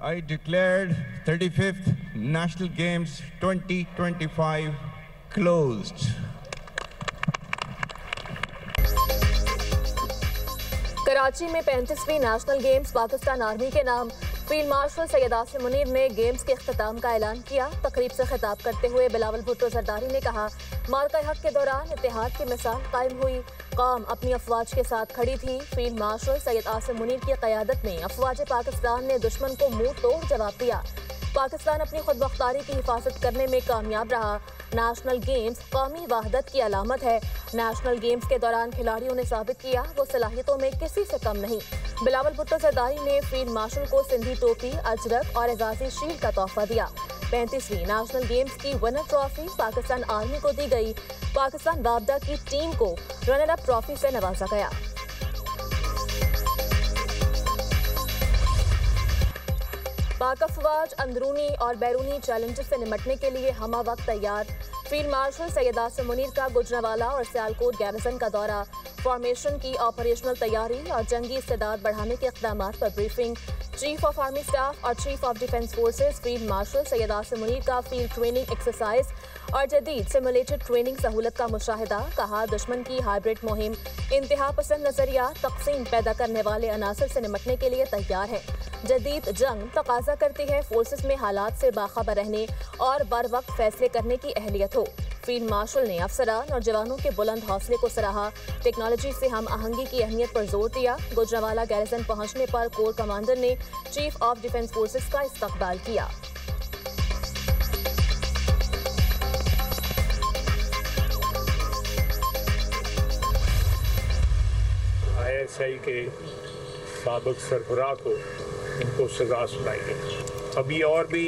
I declared 35th National Games 2025 closed. Karachi में 35वीं national games Pakistan army के नाम फील्ड मार्शल सैयद आसिम मुनीर ने गेम्स के इख्तिताम का ऐलान किया। तकरीब से खिताब करते हुए बिलावल भुट्टो जरदारी ने कहा, मार्का हक के दौरान इत्तेहाद की मिसाल कायम हुई, कौम अपनी अफवाज के साथ खड़ी थी। फील्ड मार्शल सैयद आसिम मुनीर की क़यादत में अफवाज पाकिस्तान ने दुश्मन को मुंह तोड़ जवाब दिया। पाकिस्तान अपनी खुदमुख्तारी की हिफाजत करने में कामयाब रहा। नेशनल गेम्स कौमी वहदत की अलामत है। नेशनल गेम्स के दौरान खिलाड़ियों ने साबित किया वो सलाहियतों में किसी से कम नहीं। बिलावल भुट्टो जरदारी ने फील्ड मार्शल को सिंधी टोपी, अजरक और एजाजी शील्ड का तोहफा दिया। 35वीं नेशनल गेम्स की विनर ट्रॉफी पाकिस्तान आर्मी को दी गई। पाकिस्तान वापदा की टीम को रनर अप ट्रॉफी से नवाजा गया। पाक अफवाज अंदरूनी और बैरूनी चैलेंजेस से निपटने के लिए हमा वक्त तैयार। फील्ड मार्शल सैयद आसिम मुनीर का गुजरांवाला और सियालकोट गैरिसन का दौरा, फॉर्मेशन की ऑपरेशनल तैयारी और जंगी इस्तेदाद बढ़ाने के इक़दामात पर briefing. Chief of army staff और chief of defence forces field marshal Syed Asim Munir का फील्ड ट्रेनिंग एक्सरसाइज और जदीद सिमुलेटेड ट्रेनिंग सहूलत का मुशाहिदा। कहा, दुश्मन की हाइब्रिड मुहिम इंतहा पसंद नजरिया तकसीम पैदा करने वाले अनासर से निपटने के लिए तैयार है। जदीद जंग तकाजा करती है फोर्सेस में हालात से बाखबर रहने और बर वक्त फैसले करने की अहलियत हो। फील्ड मार्शल ने अफसरान और जवानों के बुलंद हौसले को सराहा। टेक्नोलॉजी से हम आहंगी की अहमियत पर जोर दिया। गुजरांवाला गैरिसन पहुंचने पर कोर कमांडर ने चीफ ऑफ डिफेंस फोर्सेस का इस्तकबाल किया। ISI के साबिक सरबराह को उनको सजा सुनाई गई। अभी और भी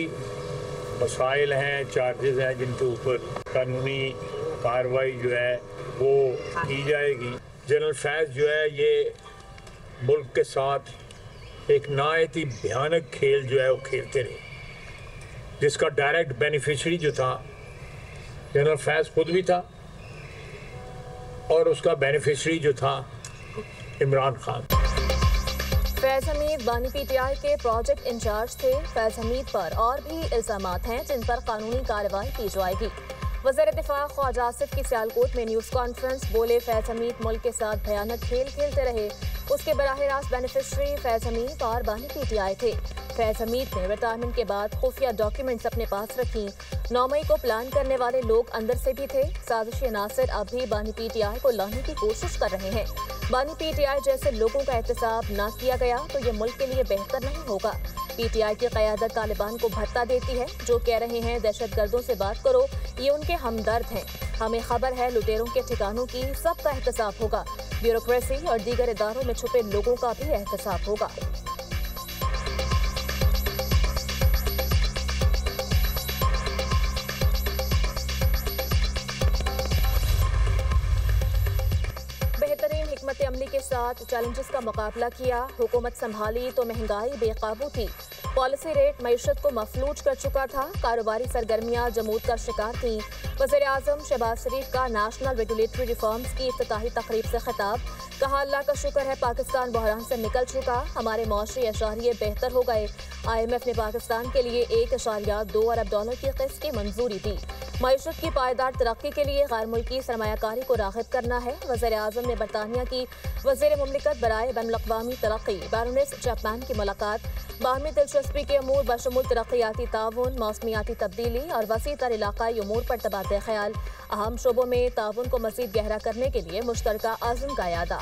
मसाइल हैं, चार्जेस हैं जिनके ऊपर कानूनी कार्रवाई जो है वो की जाएगी। जनरल फैज़ जो है ये मुल्क के साथ एक नहायत ही भयानक खेल जो है वो खेलते रहे, जिसका डायरेक्ट बेनिफिशरी जो था जनरल फैज़ खुद भी था और उसका बेनिफिशरी जो था इमरान खान। फैज़ हमीद बानी PTI के प्रोजेक्ट इंचार्ज थे। फैज़ हमीद पर और भी इल्जामात हैं जिन पर कानूनी कार्रवाई की जाएगी। वज़ीर दिफा ख्वाजा आसिफ की सियालकोट में न्यूज़ कॉन्फ्रेंस, बोले फैज़ हमीद मुल्क के साथ भयानक खेल खेलते रहे। उसके बराह रास्त बेनिफिशरी फैज़ हमीद और बानी PTI थे। फैज़ हमीद ने रिटायरमेंट के बाद खुफिया डॉक्यूमेंट्स अपने पास रखी। 9 मई को प्लान करने वाले लोग अंदर से भी थे। साजिशी अनासर अब भी बानी PTI को लाने की कोशिश कर रहे हैं। बानी PTI जैसे लोगों का एहतसाब ना किया गया तो ये मुल्क के लिए बेहतर नहीं होगा। PTI की क़यादत तालिबान को भत्ता देती है। जो कह रहे हैं दहशत गर्दों से बात करो, ये उनके हमदर्द हैं। हमें खबर है लुटेरों के ठिकानों की सबका एहतसाब होगा। ब्यूरोक्रेसी और दीगर इदारों में छुपे लोगों का भी एहतसाब होगा। बेहतरीन हिकमत अमली के साथ चैलेंजेस का मुकाबला किया। हुकूमत संभाली तो महंगाई बेकाबू थी। पॉलिसी रेट मईशत को मफलूज कर चुका था। कारोबारी सरगर्मियां जमूद का शिकार थीं। वज़ीर आज़म शहबाज शरीफ का नेशनल रेगुलेटरी रिफॉर्म्स की इफ्तिताही तकरीब से खिताब। कहा, अल्लाह का शुक्र है पाकिस्तान बहरान से निकल चुका, हमारे मौशरी अशारिये बेहतर हो गए। IMF ने पाकिस्तान के लिए $1.2 अरब की किस्त की मंजूरी दी। मईशत की पायदार तरक्की के लिए गैर मुल्की सरमायाकारी को राग़िब करना है। वज़ीर आज़म ने बरतानिया की वज़ीर मुमलिकत बराए बैनुल-अक़वामी तरक्की बैरोनेस चैपमैन की मुलाकात। बाहमी दिलचस्पी के अमूर बशमूल तरक्याती ताउन, मौसमियाती तब्दीली और वसी तर इलाकाई अमूर पर तबादला ख्याल। अहम शोबों में ताउन को मज़ीद गहरा करने के लिए मुश्तरका अज़्म का यादा।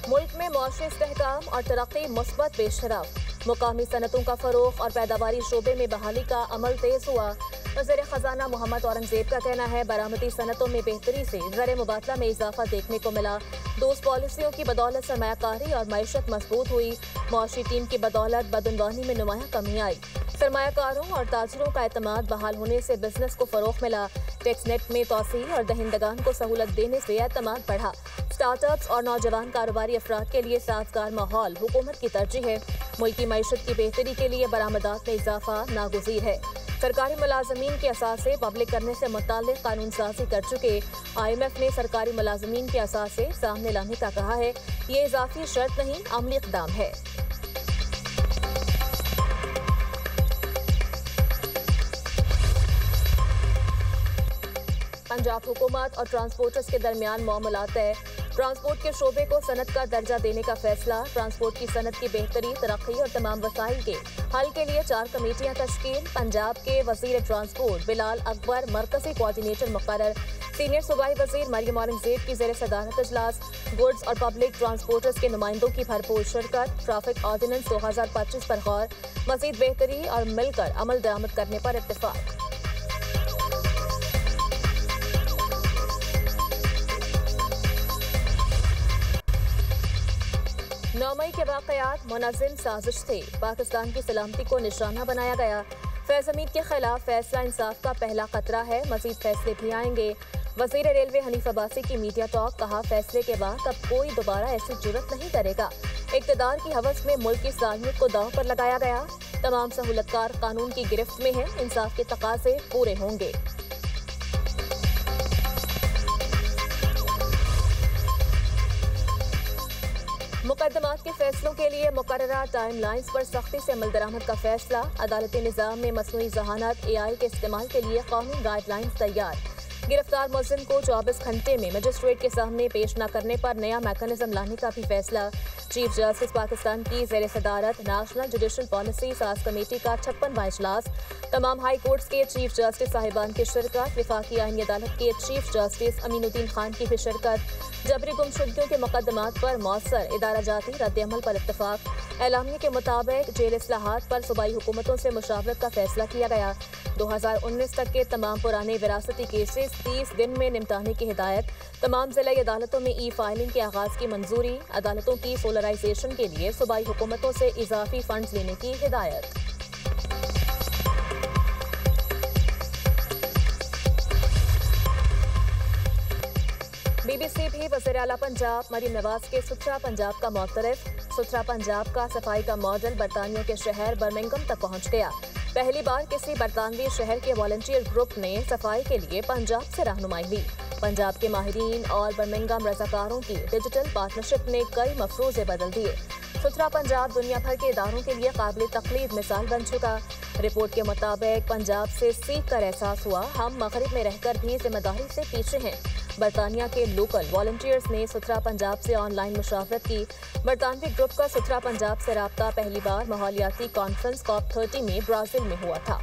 मुल्क में मौशरी इस्तेहकाम और तरक्की मुस्बत पेशरफ। मुकामी सनतों का फ़रोग़ और पैदावारी शोबे में बहाली का अमल तेज़ हुआ। वज़ीर ख़जाना मोहम्मद औरंगज़ेब का कहना है बरामदी सनतों में बेहतरी से ज़र मुबादला में इजाफा देखने को मिला। दोस्त पॉलिसियों की बदौलत सरमायाकारी और मईशत मजबूत हुई। मौशी टीम की बदौलत बदनवानी में नुमाया कमी आई। सरमायाकारों और ताजिरों का एतमाद बहाल होने से बिजनेस को फ़रोग़ मिला। टैक्स नेट में तोसी और दहिंदगान को सहूलत देने से एतमाद बढ़ा। स्टार्टअप्स और नौजवान कारोबारी अफराद के लिए साजगार माहौल हुकूमत की तरजीह है। मुल्की मईशत की बेहतरी के लिए बरामदात में इजाफा नागुज़ीर है। सरकारी मुलाजमीन के असासे पब्लिक करने से मुताल्लिक कानून साजी कर चुके IMF ने सरकारी मुलाजमीन के असासे सामने लाने का कहा है। ये इजाफी शर्त नहीं, अमली इक़दाम है। पंजाब हुकूमत और ट्रांसपोर्टर्स के दरमियान मामलात तय। ट्रांसपोर्ट के शोबे को सनत का दर्जा देने का फैसला। ट्रांसपोर्ट की सनत की बेहतरी, तरक्की और तमाम वसाइल के हल के लिए 4 कमेटियां तश्कील। पंजाब के वजीर ट्रांसपोर्ट बिलाल अकबर मरकजी कोऑर्डिनेटर मुकर्रर। सीनियर सूबाई वजीर मरियम औरंगजेब की ज़ेर सदारत इजलास। गुड्स और पब्लिक ट्रांसपोर्टर्स के नुमाइंदों की भरपूर शिरकत। ट्रैफिक ऑर्डिनेंस 2025 पर गौर, मजीद बेहतरी और मिलकर अमल दरामद करने पर इत्तेफाक। 9 मई के वाक़यात मुनज़्ज़म साजिश थे। पाकिस्तान की सलामती को निशाना बनाया गया। फैज़ हमीद के खिलाफ फैसला इंसाफ का पहला खतरा है, मज़ीद फैसले भी आएंगे। वज़ीर रेलवे हनीफ अब्बासी की मीडिया टॉक, कहा फैसले के बाद अब कोई दोबारा ऐसी जुर्रत नहीं करेगा। इक़्तिदार की हवस में मुल्क की सालमियत को दांव पर लगाया गया। तमाम सहूलतकार कानून की गिरफ्त में हैं, इंसाफ के तकाज़े पूरे होंगे। मुकदमात के फैसलों के लिए मुकर्ररा टाइम लाइन्स पर सख्ती से अमल दरामद का फैसला। अदालती निज़ाम में मसनूई ज़हानत AI के इस्तेमाल के लिए कानूनी गाइडलाइंस तैयार। गिरफ्तार मुलज़िम को 24 घंटे में मजिस्ट्रेट के सामने पेश न करने पर नया मैकेनिज्म लाने का भी फैसला। चीफ जस्टिस पाकिस्तान की ज़ेर सदारत नेशनल जुडिशल पॉलिसी साज कमेटी का 56वां इजलास। तमाम हाई कोर्ट्स के चीफ जस्टिस साहिबान की शिरकत। वफाकी आईनी अदालत के चीफ जस्टिस अमीनुद्दीन खान की भी शिरकत। जबरी गुमशुदगियों के मुकदमात पर मौसर इदारा जाती रद्द-ए-अमल पर इत्तफाक। एलामिया के मुताबिक जेल इस्लाहात पर सूबाई हुकूमतों से मुशावरत का फैसला किया गया। 2019 तक के तमाम पुराने विरासती केसेस 30 दिन में निपटाने की हिदायत। तमाम जिला अदालतों में E-फाइलिंग के आगाज की मंजूरी। अदालतों की सोलराइजेशन के लिए सूबाई हुकूमतों से इजाफी फंड्स लेने की हिदायत। BBC भी वज़ीर आला पंजाब मरीम नवाज के सुथरा पंजाब का मोतरफ। सुथरा पंजाब का सफाई का मॉडल बरतानिया के शहर बर्मिंघम तक पहुंच गया। पहली बार किसी बरतानवी शहर के वॉलंटियर ग्रुप ने सफाई के लिए पंजाब से रहनुमाई ली। पंजाब के माहिरीन और बर्मिंघम रज़ाकारों की डिजिटल पार्टनरशिप ने कई मफरूज़े बदल दिए। सुथरा पंजाब दुनिया भर के इदारों के लिए काबिल तक़लीद मिसाल बन चुका। रिपोर्ट के मुताबिक पंजाब से सीख कर एहसास हुआ हम मगरिब में रहकर भी जिम्मेदारी से पीछे हैं। बरतानिया के लोकल वॉलंटियर्स ने सुथरा पंजाब से ऑनलाइन मुशावरत की। बरतानवी ग्रुप का सुथरा पंजाब से राब्ता पहली बार माहौलियाती कॉन्फ्रेंस COP30 में ब्राज़ील में हुआ था।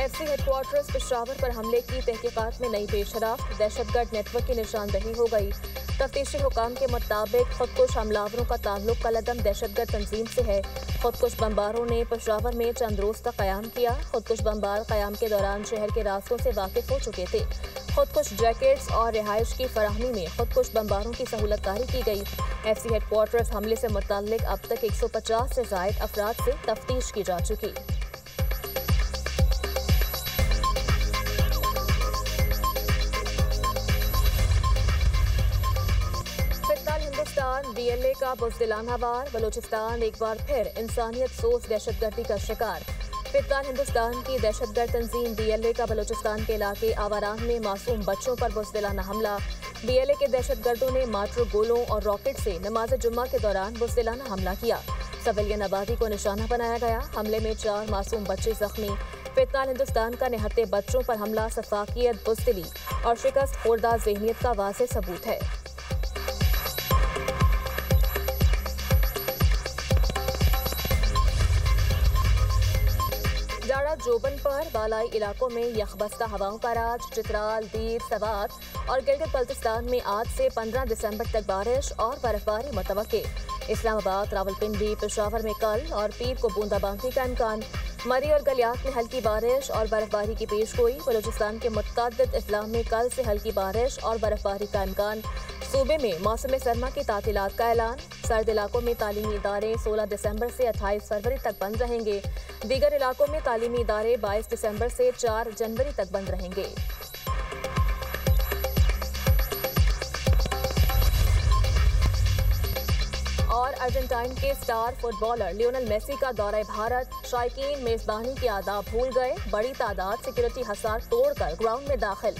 FC हेडक्वार्टर्स पेशावर पर हमले की तहकीकात में नई पेशरफ्त। दहशतगर्द नेटवर्क की निशानदही हो गई। तफ्तीशी हुकाम के मुताबिक खुदकुश हमलावरों का ताल्लुक कलअदम दहशतगर्द तंजीम से है। खुदकुश बमबारों ने पेशावर में चंद रोज तक क़याम किया। खुदकुश बमबार क़याम के दौरान शहर के रास्तों से वाकिफ हो चुके थे। खुदकुश जैकेट्स और रिहाइश की फराहमी में खुदकुश बमबारों की सहूलतकारी की गई। FC हेडक्वार्टर्स हमले से मुताल्लिक अब तक 150 से ज़ायद अफराद से तफ्तीश की जा चुकी। BLA का बुज़दिलाना वार। बलूचिस्तान एक बार फिर इंसानियत सोच दहशतगर्दी का शिकार। फिरकान हिंदुस्तान की दहशतगर्द तंजीम BLA का बलूचिस्तान के इलाके आवारान में मासूम बच्चों पर बुज़दिलाना हमला। BLA के दहशतगर्दों ने मार्टर गोलों और रॉकेट से नमाज जुम्मा के दौरान बुज़दिलाना हमला किया। सिविलियन आबादी को निशाना बनाया गया। हमले में 4 मासूम बच्चे जख्मी। फिरकान हिंदुस्तान का निहत्ते बच्चों पर हमला सफाकियत, बुज़दिली और शिकस्त खोरदा ज़हनियत का वाज़ेह सबूत है। जोबन पर बालाई इलाकों में यखबस्ता हवाओं का राज। चित्राल, दीव, सवात और गिलगित बल्तिस्तान में आज से 15 दिसंबर तक बारिश और बर्फबारी मुतवक्के। इस्लामाबाद, रावलपिंडी, पेशावर में कल और पीर को बूंदाबांदी का इम्कान। मरी और गलियात में हल्की बारिश और बर्फबारी की पेशगोई। बलूचिस्तान के मुतअद्दिद अजला में कल से हल्की बारिश और बर्फबारी का इम्कान। सूबे में मौसम सरमा की तातीलात का ऐलान। सर्द इलाकों में तालीमी इदारे 16 दिसंबर से 28 फरवरी तक बंद रहेंगे। दीगर इलाकों में तालीमी इदारे 22 दिसंबर से 4 जनवरी तक बंद रहेंगे। अर्जेंटाइन के स्टार फुटबॉलर लियोनेल मेसी का दौरा भारत। शायकीन मेजबानी के आदाब भूल गए। बड़ी तादाद सिक्योरिटी हसार तोड़कर ग्राउंड में दाखिल।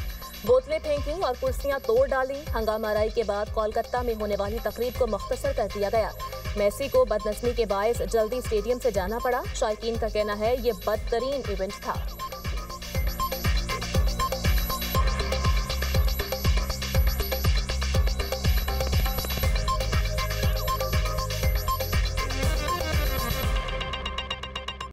बोतलें फेंकी और कुर्सियां तोड़ डाली। हंगामाराई के बाद कोलकाता में होने वाली तकरीब को मुख्तसर कर दिया गया। मेसी को बदनस्मी के बायस जल्दी स्टेडियम से जाना पड़ा। शायकीन का कहना है ये बदतरीन इवेंट था।